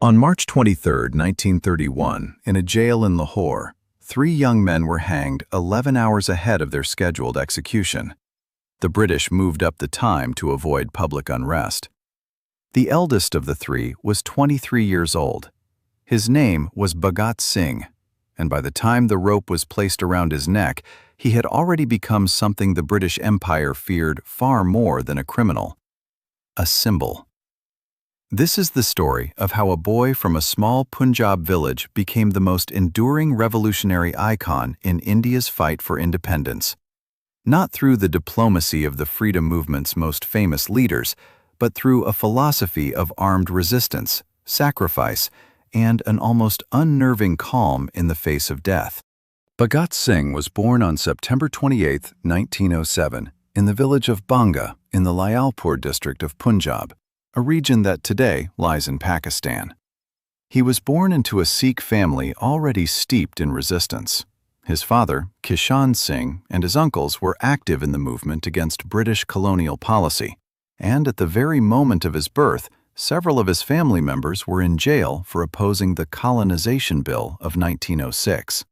On March 23, 1931, in a jail in Lahore, 3 young men were hanged 11 hours ahead of their scheduled execution. The British moved up the time to avoid public unrest. The eldest of the 3 was 23 years old. His name was Bhagat Singh, and by the time the rope was placed around his neck, he had already become something the British Empire feared far more than a criminal: a symbol. This is the story of how a boy from a small Punjab village became the most enduring revolutionary icon in India's fight for independence. Not through the diplomacy of the freedom movement's most famous leaders, but through a philosophy of armed resistance, sacrifice, and an almost unnerving calm in the face of death. Bhagat Singh was born on September 28, 1907, in the village of Banga in the Layalpur district of Punjab, a region that today lies in Pakistan. He was born into a Sikh family already steeped in resistance. His father, Kishan Singh, and his uncles were active in the movement against British colonial policy, and at the very moment of his birth, several of his family members were in jail for opposing the Colonization Bill of 1906.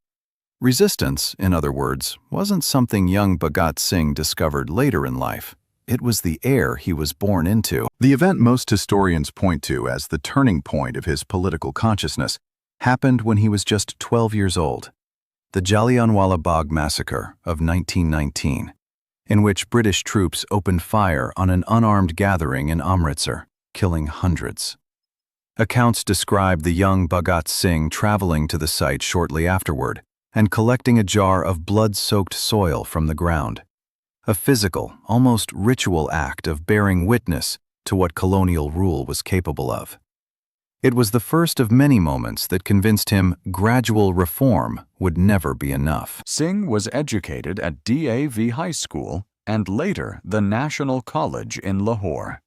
Resistance, in other words, wasn't something young Bhagat Singh discovered later in life. It was the air he was born into. The event most historians point to as the turning point of his political consciousness happened when he was just 12 years old: the Jallianwala Bagh massacre of 1919, in which British troops opened fire on an unarmed gathering in Amritsar, killing hundreds. Accounts describe the young Bhagat Singh traveling to the site shortly afterward and collecting a jar of blood-soaked soil from the ground, a physical, almost ritual act of bearing witness to what colonial rule was capable of. It was the first of many moments that convinced him gradual reform would never be enough. Singh was educated at DAV High School and later the National College in Lahore,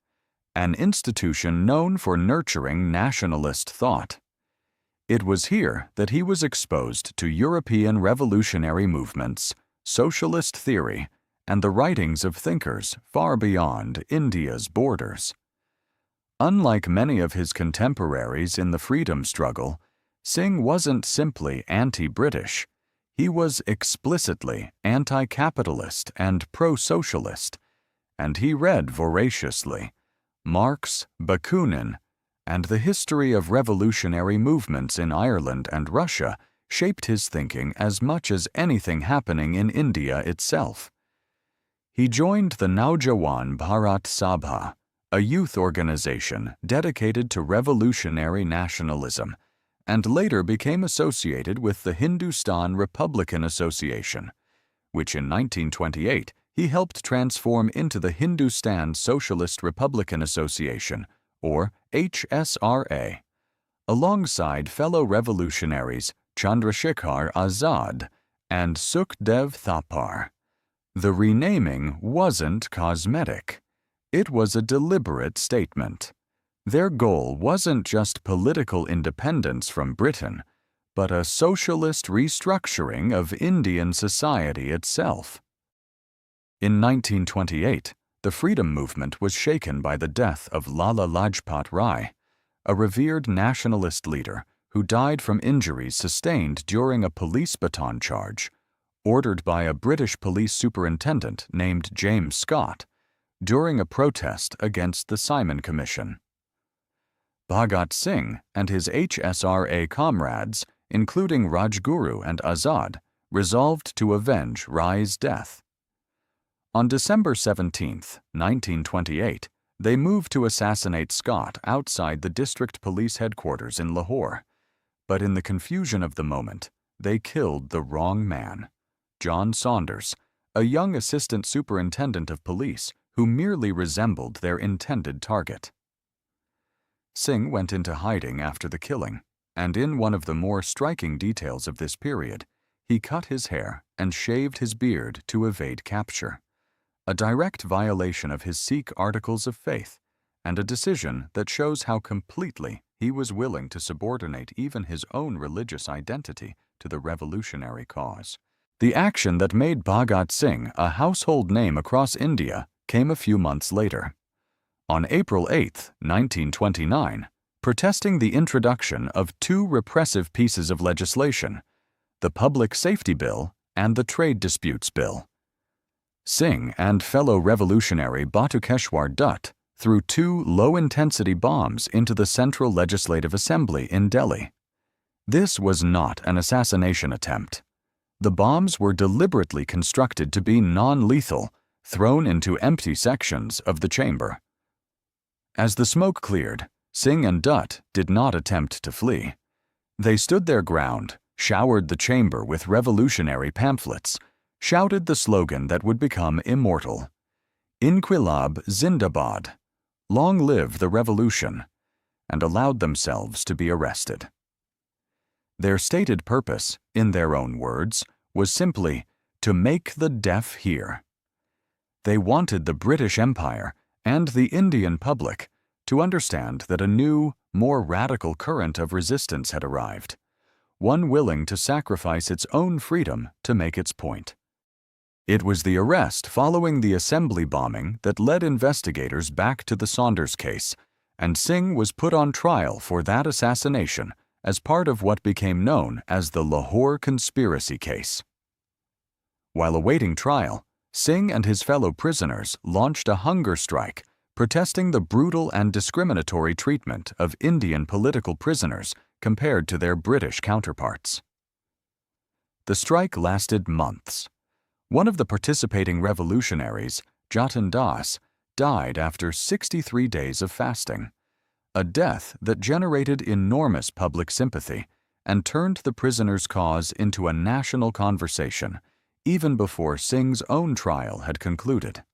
an institution known for nurturing nationalist thought. It was here that he was exposed to European revolutionary movements, socialist theory, and the writings of thinkers far beyond India's borders. Unlike many of his contemporaries in the freedom struggle, Singh wasn't simply anti-British. He was explicitly anti-capitalist and pro-socialist, and he read voraciously Marx, Bakunin, and the history of revolutionary movements in Ireland and Russia shaped his thinking as much as anything happening in India itself. He joined the Naujawan Bharat Sabha, a youth organization dedicated to revolutionary nationalism, and later became associated with the Hindustan Republican Association, which in 1928 he helped transform into the Hindustan Socialist Republican Association, or HSRA, alongside fellow revolutionaries Chandrashekhar Azad and Sukhdev Thapar. The renaming wasn't cosmetic. It was a deliberate statement. Their goal wasn't just political independence from Britain, but a socialist restructuring of Indian society itself. In 1928, the freedom movement was shaken by the death of Lala Lajpat Rai, a revered nationalist leader who died from injuries sustained during a police baton charge ordered by a British police superintendent named James Scott during a protest against the Simon Commission. Bhagat Singh and his HSRA comrades, including Rajguru and Azad, resolved to avenge Rai's death. On December 17, 1928, they moved to assassinate Scott outside the district police headquarters in Lahore. But in the confusion of the moment, they killed the wrong man, John Saunders, a young assistant superintendent of police who merely resembled their intended target. Singh went into hiding after the killing, and in one of the more striking details of this period, he cut his hair and shaved his beard to evade capture, a direct violation of his Sikh articles of faith, and a decision that shows how completely he was willing to subordinate even his own religious identity to the revolutionary cause. The action that made Bhagat Singh a household name across India came a few months later. On April 8, 1929, protesting the introduction of two repressive pieces of legislation, the Public Safety Bill and the Trade Disputes Bill. Singh and fellow revolutionary Bhatukeshwar Dutt threw two low-intensity bombs into the Central Legislative Assembly in Delhi. This was not an assassination attempt. The bombs were deliberately constructed to be non-lethal, thrown into empty sections of the chamber. As the smoke cleared, Singh and Dutt did not attempt to flee. They stood their ground, showered the chamber with revolutionary pamphlets, shouted the slogan that would become immortal, "Inquilab Zindabad," long live the revolution, and allowed themselves to be arrested. Their stated purpose, in their own words, was simply to make the deaf hear. They wanted the British Empire and the Indian public to understand that a new, more radical current of resistance had arrived, one willing to sacrifice its own freedom to make its point. It was the arrest following the assembly bombing that led investigators back to the Saunders case, and Singh was put on trial for that assassination as part of what became known as the Lahore conspiracy case. While awaiting trial, Singh and his fellow prisoners launched a hunger strike, protesting the brutal and discriminatory treatment of Indian political prisoners compared to their British counterparts. The strike lasted months. One of the participating revolutionaries, Jatin Das, died after 63 days of fasting, a death that generated enormous public sympathy and turned the prisoners' cause into a national conversation, even before Singh's own trial had concluded.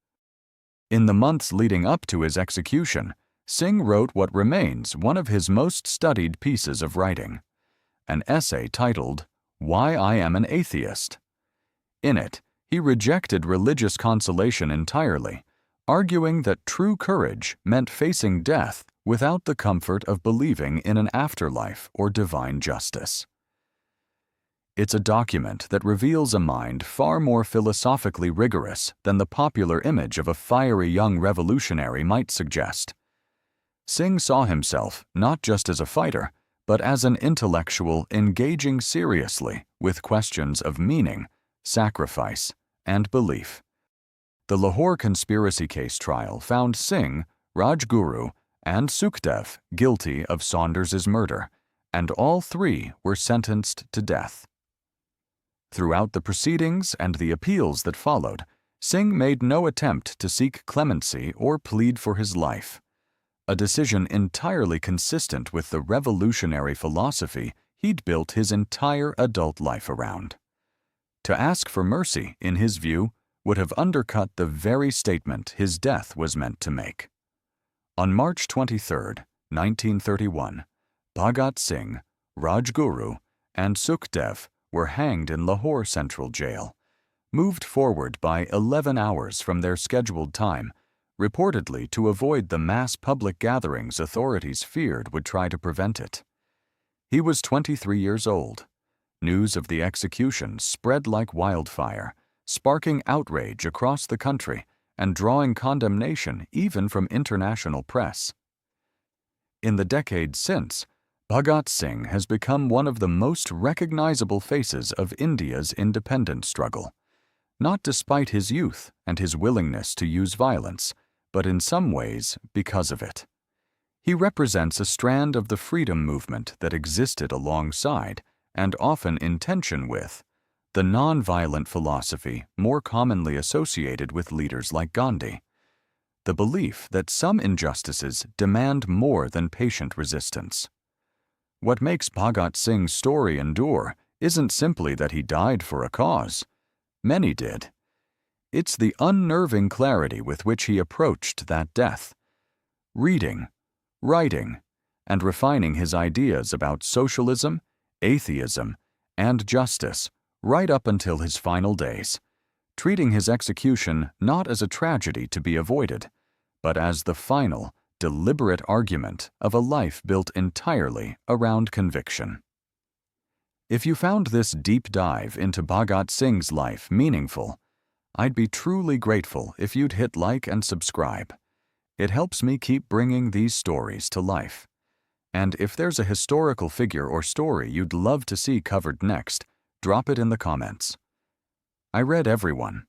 In the months leading up to his execution, Singh wrote what remains one of his most studied pieces of writing, an essay titled, "Why I Am an Atheist." In it, he rejected religious consolation entirely, arguing that true courage meant facing death without the comfort of believing in an afterlife or divine justice. It's a document that reveals a mind far more philosophically rigorous than the popular image of a fiery young revolutionary might suggest. Singh saw himself not just as a fighter, but as an intellectual engaging seriously with questions of meaning, sacrifice, and belief. The Lahore conspiracy case trial found Singh, Rajguru, and Sukhdev guilty of Saunders's murder, and all three were sentenced to death. Throughout the proceedings and the appeals that followed, Singh made no attempt to seek clemency or plead for his life, a decision entirely consistent with the revolutionary philosophy he'd built his entire adult life around. To ask for mercy, in his view, would have undercut the very statement his death was meant to make. On March 23, 1931, Bhagat Singh, Rajguru, and Sukhdev were hanged in Lahore Central Jail, moved forward by 11 hours from their scheduled time, reportedly to avoid the mass public gatherings authorities feared would try to prevent it. He was 23 years old. News of the execution spread like wildfire, sparking outrage across the country and drawing condemnation even from international press. In the decades since, Bhagat Singh has become one of the most recognizable faces of India's independence struggle, not despite his youth and his willingness to use violence, but in some ways because of it. He represents a strand of the freedom movement that existed alongside, and often in tension with, the non-violent philosophy more commonly associated with leaders like Gandhi, the belief that some injustices demand more than patient resistance. What makes Bhagat Singh's story endure isn't simply that he died for a cause. Many did. It's the unnerving clarity with which he approached that death, reading, writing, and refining his ideas about socialism, atheism, and justice right up until his final days, treating his execution not as a tragedy to be avoided, but as the final, deliberate argument of a life built entirely around conviction. If you found this deep dive into Bhagat Singh's life meaningful, I'd be truly grateful if you'd hit like and subscribe. It helps me keep bringing these stories to life. And if there's a historical figure or story you'd love to see covered next, drop it in the comments. I read everyone.